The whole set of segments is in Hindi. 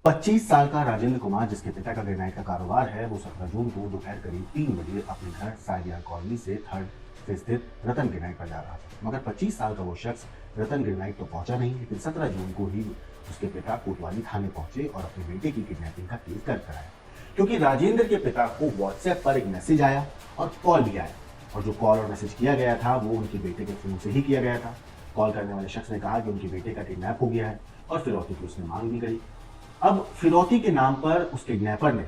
25 साल का राजेंद्र कुमार, जिसके पिता का ग्रेनाइट का कारोबार है, वो 17 जून को दोपहर करीब 3 बजे अपने घर सायविहार कॉलोनी से थर्ड से स्थित रतन ग्रेनाइट पर जा रहा था। मगर 25 साल का वो शख्स रतन ग्रेनाइट तो पहुंचा नहीं, लेकिन 17 जून को ही उसके पिता कोतवाली थाने पहुंचे और अपने बेटे की किडनैपिंग का केस दर्ज कराया। क्योंकि राजेंद्र के पिता को व्हाट्सएप पर एक मैसेज आया और कॉल भी आया, और जो कॉल और मैसेज किया गया था वो उनके बेटे के फोन से ही किया गया था। कॉल करने वाले शख्स ने कहा कि उनके बेटे का किडनैप हो गया है और फिरौती की उसने मांग भी करी। अब फिरौती के नाम पर उस किडनैपर ने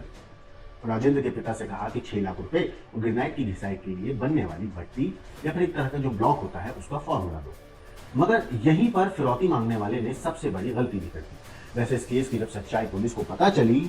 राजेंद्र के पिता से कहा कि 6 लाख रुपए और ग्रेनाइट की घिसाई के लिए बनने वाली भट्टी या फिर एक तरह का जो ब्लॉक होता है उसका फॉर्मूला दो। मगर यहीं पर फिरौती मांगने वाले ने सबसे बड़ी गलती भी कर दी। वैसे इस केस की जब सच्चाई पुलिस को पता चली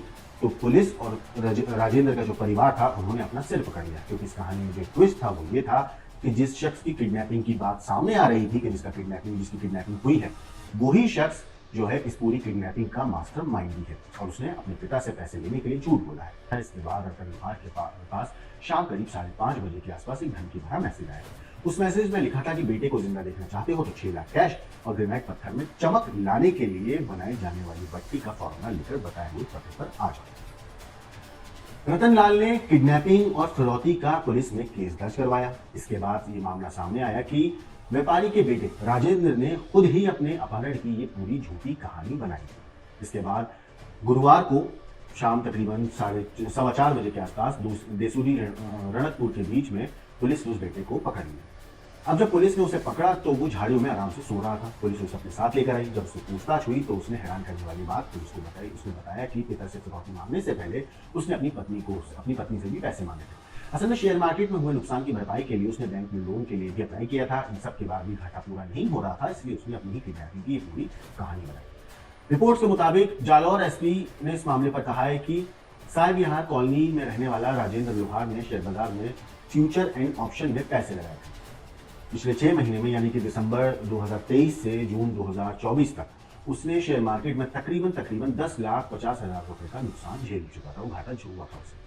तो पुलिस और राजेंद्र का जो परिवार था उन्होंने अपना सिर पकड़ लिया, क्योंकि इस कहानी में जो ट्विस्ट था वो ये था कि जिस शख्स की किडनैपिंग की बात सामने आ रही थी कि जिसकी किडनैपिंग हुई है, वही शख्स जो है इस पूरी किडनैपिंग का मास्टरमाइंड भी है, और उसने अपने पिता से पैसे लेने के लिए झूठ बोला है। इसके बाद रतन लोहार के पास शाम करीब 5:30 बजे के आसपास एक धमकी भरा मैसेज आया। उस मैसेज में लिखा था कि बेटे को जिंदा देखना चाहते हो तो 6 लाख कैश और ग्रेनाइट पत्थर में चमक लाने के लिए बनाई जाने वाली भट्टी का फॉर्मूला लिखकर बताए हुए पते पर आ जाओ। रतन लाल ने किडनैपिंग और फिरौती का पुलिस में केस दर्ज करवाया। इसके बाद ये मामला सामने आया कि व्यापारी के बेटे राजेंद्र ने खुद ही अपने अपहरण की ये पूरी झूठी कहानी बनाई थी। इसके बाद गुरुवार को शाम तकरीबन 4:15 बजे के आसपास देसूरी रणकपुर के बीच में पुलिस ने उस बेटे को पकड़ लिया। अब जब पुलिस ने उसे पकड़ा तो वो झाड़ियों में आराम से सो रहा था। पुलिस उसे अपने साथ लेकर आई। जब उससे पूछताछ हुई तो उसने हैरान करने वाली बात पुलिस को बताई। उसने बताया कि पिता से फिरौती मांगने से पहले उसने अपनी पत्नी से भी पैसे मांगे थे। असल में शेयर मार्केट में हुए नुकसान की भरपाई के लिए उसने बैंक में लोन के लिए भी अप्लाई किया था। इन सब के बाद भी घाटा पूरा नहीं हो रहा था, इसलिए उसने अपनी ही किडनैपिंग की पूरी कहानी बनाई। रिपोर्ट्स के मुताबिक जालौर एसपी ने इस मामले पर कहा है कि सायविहार कॉलोनी में रहने वाला राजेंद्र लोहार ने शेयर बाजार में फ्यूचर एंड ऑप्शन में पैसे लगाए थे। पिछले 6 महीने में यानी कि दिसंबर 2023 से जून 2024 तक उसने शेयर मार्केट में तकरीबन 10,50,000 रुपए का नुकसान झेल चुका था। वो घाटा जो हुआ था उसे।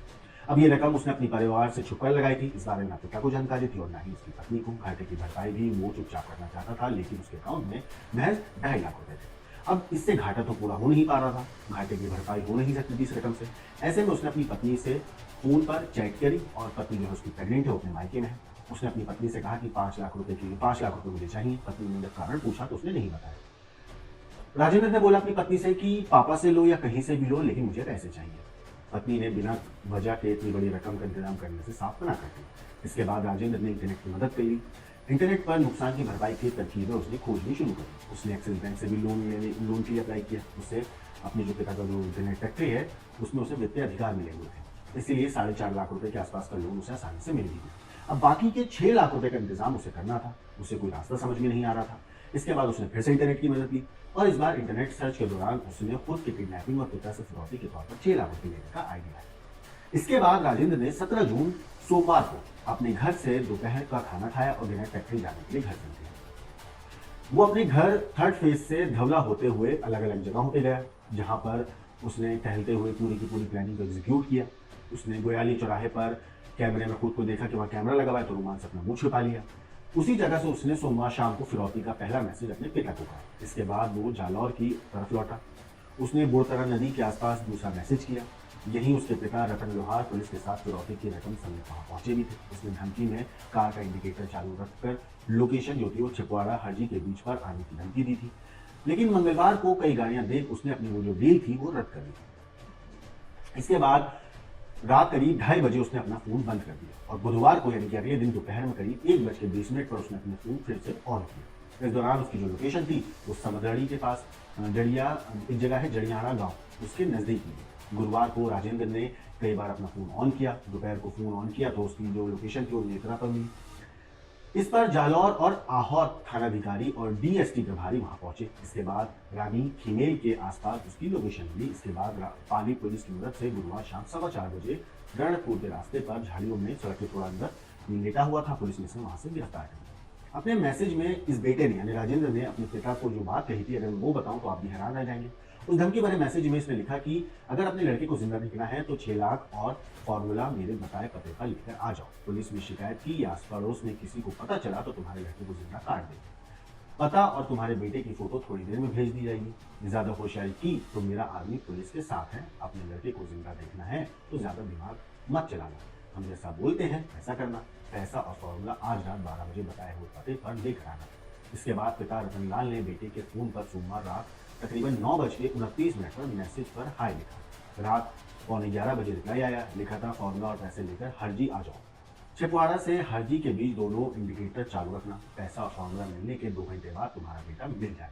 अब ये रकम उसने अपने परिवार से छुपकर लगाई थी। इस बारे में ना पिता को जानकारी थी और ना ही उसकी पत्नी को। घाटे की भरपाई भी वो चुपचाप करना चाहता था, लेकिन उसके अकाउंट में महज 2.5 लाख रुपए थे। अब इससे घाटा तो पूरा हो नहीं पा रहा था, घाटे की भरपाई हो नहीं सकती थी इस रकम से। ऐसे में उसने अपनी पत्नी से फोन पर चैट करी, और पत्नी जो है उसकी प्रेग्नेंट है, अपने मायके में है। उसने अपनी पत्नी से कहा कि 5 लाख रुपए मुझे चाहिए। पत्नी ने जब कारण पूछा तो उसने नहीं बताया। राजेंद्र ने बोला अपनी पत्नी से कि पापा से लो या कहीं से भी लो, लेकिन मुझे पैसे चाहिए। पत्नी ने बिना वजह के इतनी बड़ी रकम का इंतजाम करने से साफ मना कर दी। इसके बाद राजेंद्र ने इंटरनेट की मदद कर ली। इंटरनेट पर नुकसान की भरपाई की तरकीबें उसने खोजनी शुरू कर दी। उसने एक्सिस बैंक से भी लोन के लिए अप्लाई किया। उससे अपने जो पिता का जो इंटरनेट फैक्ट्री है उसमें उसे वित्तीय अधिकार मिले हुए थे, इसीलिए 4.5 लाख रुपए के आसपास का लोन उसे आसानी से मिल गया। अब बाकी के 6 लाख रुपए का इंतजाम उसे करना था। उसे कोई रास्ता समझ में नहीं आ रहा था। इसके बाद उसने फिर से इंटरनेट की मदद ली, और इस बार इंटरनेट सर्च के दौरान उसने खुद की किडनैपिंग और पिता से फिरौती के तौर पर 6 लाख रुपए लेने का आइडिया है। इसके बाद राजेंद्र ने 17 जून सोमवार को अपने घर से दोपहर का खाना खाया और ग्रेनाइट फैक्ट्री जाने के लिए घर चल दिया। वो अपने घर 3rd फेज से धवला होते हुए अलग अलग जगहों पे गया, जहां पर उसने टहलते हुए पूरी की पूरी प्लानिंग को एग्जीक्यूट किया। उसने गोयाली चौराहे पर कैमरे में खुद को देखा कि वहां कैमरा लगा हुआ है, तो रुमाल से अपना मुंह छुपा लिया। उसी जगह से उसने सोमवार शाम को फिरौती का पहला मैसेज अपने पिता को कहा। इसके बाद वो जालौर की तरफ लौटा। उसने बोरतरा नदी के आसपास दूसरा मैसेज किया। यहीं उसके पिता रतन लोहार पुलिस के साथ फिरौती की रकम समेत वहां पहुंचे भी थे। उसने धमकी में कार का इंडिकेटर चालू रखकर लोकेशन जो थी वो छिपवाड़ा हरजी के बीच पर आने की धमकी दी थी, लेकिन मंगलवार को कई गाड़ियां देख उसने अपनी वो जो डील थी वो रद्द कर दी थी। इसके बाद रात करीब 2:30 बजे उसने अपना फोन बंद कर दिया, और बुधवार को यानी कि अगले दिन दोपहर में करीब 1:20 पर उसने अपना फोन फिर से ऑन किया। इस दौरान उसकी जो लोकेशन थी वो समदड़ी के पास एक जगह है जड़ियाड़ा गांव, उसके नजदीक में। गुरुवार को राजेंद्र ने कई बार अपना फोन ऑन किया। दोपहर को फोन ऑन किया तो उसकी जो लोकेशन थी वो नेत्रा पर मिली। इस पर जालौर और आहोर थानाधिकारी और डीएसटी प्रभारी वहां पहुंचे। इसके बाद रानी खीमेल के आसपास उसकी लोकेशन मिली। इसके बाद पाली पुलिस की मदद से गुरुवार शाम 4:15 बजे रणकपुर के रास्ते पर झाड़ियों में सड़क के थोड़ा अंदर लेटा हुआ था। पुलिस ने उसे वहां से गिरफ्तार कर लिया। अपने मैसेज में इस बेटे ने यानी राजेंद्र ने अपने पिता को जो बात कही थी, अगर वो बताऊं तो आप भी हैरान रह जाएंगे। उस धमकी भरे मैसेज में इसने लिखा कि अगर अपने लड़के को जिंदा देखना है तो 6 लाख और फॉर्मूला मेरे बताए पते पर लिखकर आ जाओ। पुलिस में शिकायत की, आस पड़ोस में किसी को पता चला तो तुम्हारे लड़के को जिंदा काट देंगे। पता और तुम्हारे बेटे की फोटो थोड़ी देर में भेज दी जाएगी। ज्यादा होशियारी की तो मेरा आदमी पुलिस के साथ है, अपने लड़के को जिंदा देखना है तो ज्यादा दिमाग मत चलाना, हम जैसा बोलते हैं ऐसा करना। पैसा और फॉर्मूला आज रात 12 बजे बताए हुए पते पर लेकर आना। इसके बाद पिता रतनलाल ने बेटे के फोन पर सोमवार रात तकरीबन 9:29 पर मैसेज पर हाय लिखा। रात 11:15 बजे रिप्लाई आया, लिखा था फॉर्मूला और पैसे लेकर हरजी आ जाओ। छिपवाड़ा से हरजी के बीच दोनों इंडिकेटर चालू रखना, पैसा और फॉर्मूला मिलने के 2 घंटे बाद तुम्हारा बेटा मिल जाए।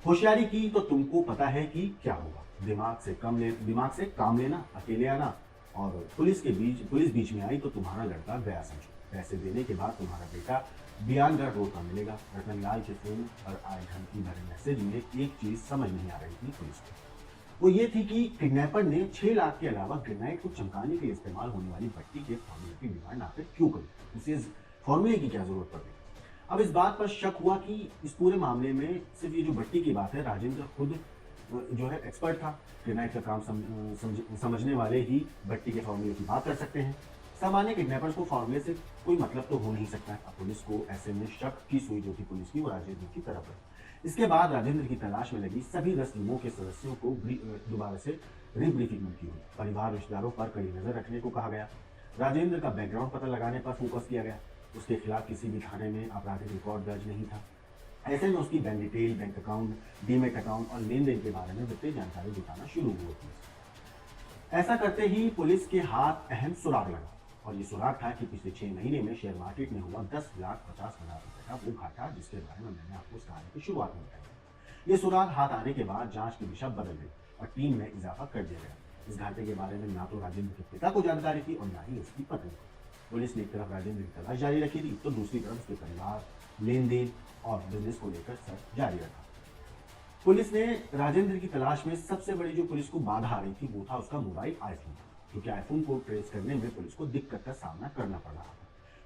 होशियारी की तो तुमको पता है कि क्या होगा। दिमाग से काम लेना, अकेले आना और पुलिस बीच में आई तो तुम्हारा लड़का गया समझो। पैसे देने के बाद तुम्हारा बेटा बियानगढ़ रोड पर मिलेगा। रतनलाल के फोन पर आए धमकी भरे मैसेज में एक चीज समझ नहीं आ रही थी पुलिस को। वो ये थी कि किडनैपर ने 6 लाख के अलावा ग्रेनाइट को चमकाने के लिए इस्तेमाल होने वाली भट्टी के फॉर्मूले की डिमांड आखिर क्यों करी, उसे फॉर्मूले की क्या जरूरत पड़ गई। अब इस बात पर शक हुआ कि इस पूरे मामले में सिर्फ ये जो भट्टी की बात है, राजेंद्र खुद जो है एक्सपर्ट था। ग्रेनाइट का काम समझने वाले ही भट्टी के फॉर्मूले की बात कर सकते हैं। सामान्य किडनैपर्स को फॉर्मूले से कोई मतलब तो हो नहीं सकता है। अब पुलिस को ऐसे में शक की सुई जो थी पुलिस की वो राजेंद्र की तरफ है। इसके बाद राजेंद्र की तलाश में लगी सभी 10 टीमों के सदस्यों को दोबारा से रिब्रीफिंग की हुई। परिवार रिश्तेदारों पर कड़ी नजर रखने को कहा गया। राजेंद्र का बैकग्राउंड पता लगाने पर फोकस किया गया। उसके खिलाफ किसी भी थाने में आपराधिक रिकॉर्ड दर्ज नहीं था। ऐसे में उसकी bank detail, bank account, demat account और लेन देन के बारे में वित्तीय जानकारी जुटाना शुरू हुई थी। ऐसा करते ही पुलिस के हाथ अहम सुराग लगा और ये सुराग था कि पिछले 6 महीने में शेयर मार्केट में हुआ 10,50,000 रुपए का वो घाटा जिसके बारे में मैंने आपको इस कहानी की शुरुआत में बताया। ये सुराग हाथ आने के बाद जांच की दिशा बदल गई और टीम में इजाफा कर दिया गया। इस घाटे के बारे में ना तो राजेंद्र के पिता को जानकारी थी और ना ही उसकी पत्नी को। पुलिस ने एक तरफ राजेंद्र की तलाश जारी रखी थी तो दूसरी तरफ उसके परिवार, लेन देन और बिजनेस को लेकर सर्च जारी रखा। पुलिस ने राजेंद्र की तलाश में सबसे बड़ी जो पुलिस को बाधा आ रही थी वो था उसका मोबाइल आईफोन, क्योंकि आईफोन को ट्रेस करने में पुलिस को दिक्कत का सामना करना पड़ रहा था।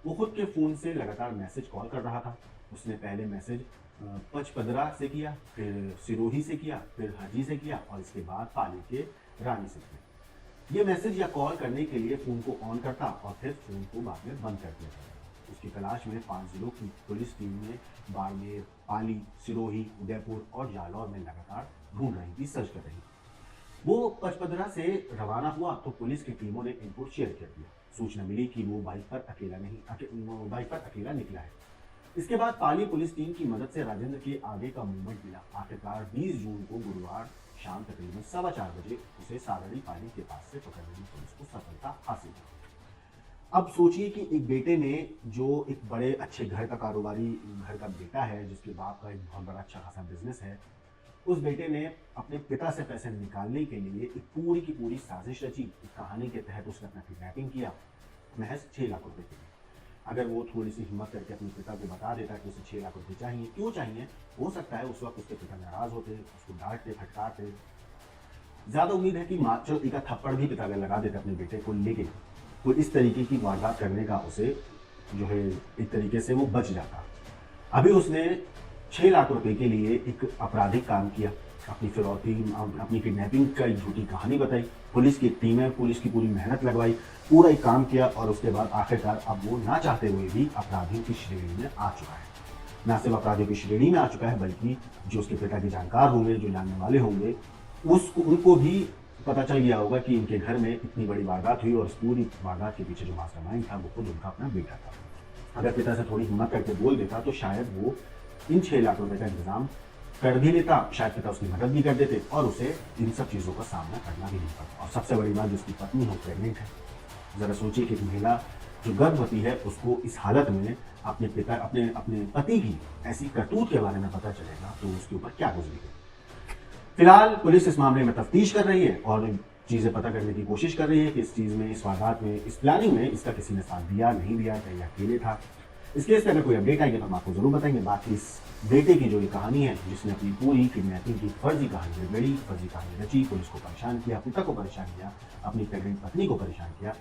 वो खुद के फोन से लगातार मैसेज कॉल कर रहा था। उसने पहले मैसेज पचपदरा से किया, फिर सिरोही से किया, फिर हरजी से किया और इसके बाद पाली के रानी से किया। ये मैसेज या कॉल करने के लिए फोन को ऑन करता और फिर फोन को बाद में बंद कर दिया था। उसकी तलाश में 5 जिलों की पुलिस टीम ने बाड़मेर, पाली, सिरोही, उदयपुर और जालौर में लगातार ढूंढ रही थी, सर्च कर रही थी। वो पचपदरा से रवाना हुआ तो पुलिस की टीमों ने इनपुट शेयर कर दिया। सूचना मिली कि वो बाइक पर अकेला निकला है। इसके बाद पाली पुलिस टीम की मदद से राजेंद्र के आगे का मूवमेंट मिला। आखिरकार 20 जून को गुरुवार शाम तकरीबन 4:15 बजे उसे सारड़ी पाली के पास से पकड़ने में पुलिस को सफलता हासिल हुई। अब सोचिए कि एक बेटे ने, जो एक बड़े अच्छे घर का कारोबारी घर का बेटा है, जिसके बाप का एक बहुत बड़ा अच्छा खासा बिजनेस है, उस बेटे ने अपने पिता से पैसे निकालने के लिए एक पूरी की पूरी साजिश रची। इस कहानी के तहत उसने अपना किडनैपिंग किया महज 6 लाख रुपए के लिए। अगर वो थोड़ी सी हिम्मत करके अपने पिता को बता देता कि उसे 6 लाख रुपए चाहिए, क्यों चाहिए, हो सकता है उस वक्त उसके पिता नाराज होते, उसको डांटते, फटकारते। ज्यादा उम्मीद है कि चलो एक थप्पड़ भी पिता लगा देते अपने बेटे को, लेकिन तो इस तरीके की वारदात करने का उसे जो है एक तरीके से वो बच जाता। अभी उसने 6 लाख रुपए के लिए एक आपराधिक काम किया, अपनी फिरौती, अपनी किडनैपिंग का एक झूठी कहानी बताई। पुलिस की टीम है, पुलिस की पूरी मेहनत लगवाई, पूरा एक काम किया और उसके बाद आखिरकार अब वो ना चाहते हुए भी अपराधियों की श्रेणी में आ चुका है। ना सिर्फ अपराधियों की श्रेणी में आ चुका है, बल्कि जो उसके पिता के जानकार होंगे, जो जानने वाले होंगे, उनको भी पता चल गया होगा कि इनके घर में इतनी बड़ी वारदात हुई और उस पूरी वारदात के पीछे जो मास्टरमाइंड था वो खुद उनका अपना बेटा था। अगर पिता से थोड़ी हिम्मत करके बोल देता तो शायद वो इन 6 लाख रुपए का इंतजाम कर भी लेता, शायद पिता उसकी मदद भी कर देते और उसे इन सब चीज़ों का सामना करना भी नहीं पड़ता। और सबसे बड़ी बात, जिसकी पत्नी हो प्रेग्नेंट है। ज़रा सोचिए कि एक महिला जो गर्भवती है उसको इस हालत में अपने पति की ऐसी करतूत के बारे में पता चलेगा तो उसके ऊपर क्या गुजरेगी। फिलहाल पुलिस इस मामले में तफ्तीश कर रही है और चीज़ें पता करने की कोशिश कर रही है कि इस चीज़ में, इस वारदात में, इस प्लानिंग में इसका किसी ने साथ दिया, नहीं दिया, चाहे अकेले था। इस केस में अगर कोई अपडेट आएगी तो हम आपको जरूर बताएंगे। बाकी इस बेटे की जो ये कहानी है, जिसने अपनी पूरी किडनैपिंग की फर्जी कहानी गढ़ी, फर्जी कहानी रची, पुलिस को परेशान किया, पिता को परेशान किया, अपनी प्रेग्नेंट पत्नी को परेशान किया,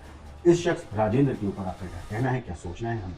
इस शख्स राजेंद्र के ऊपर आपका क्या कहना है, क्या सोचना है, हम